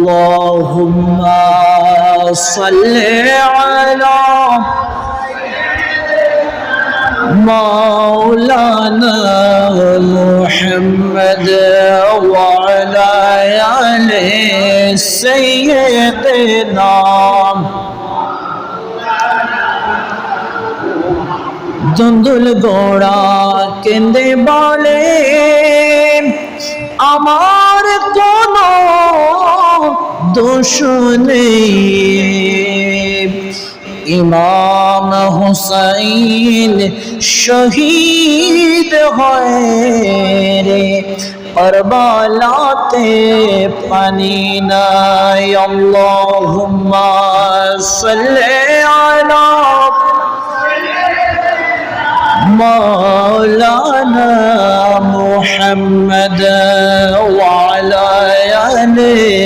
আল্লাহুম্মা সাল্লি আলা মাওলানা মুহাম্মদ ওয়া আলা আলি সাইয়্যিদিনা। দুন্দুল গোড়া কেঁদে বলে আমার কোনো দোষ নেই, ইমাম হুসাইন শহীদ হয় রে কারবালাতে পানি নাই। আল্লাহুম্মা সাল্লি আলা মাওলানা মুহাম্মদ ওয়া আলা আলি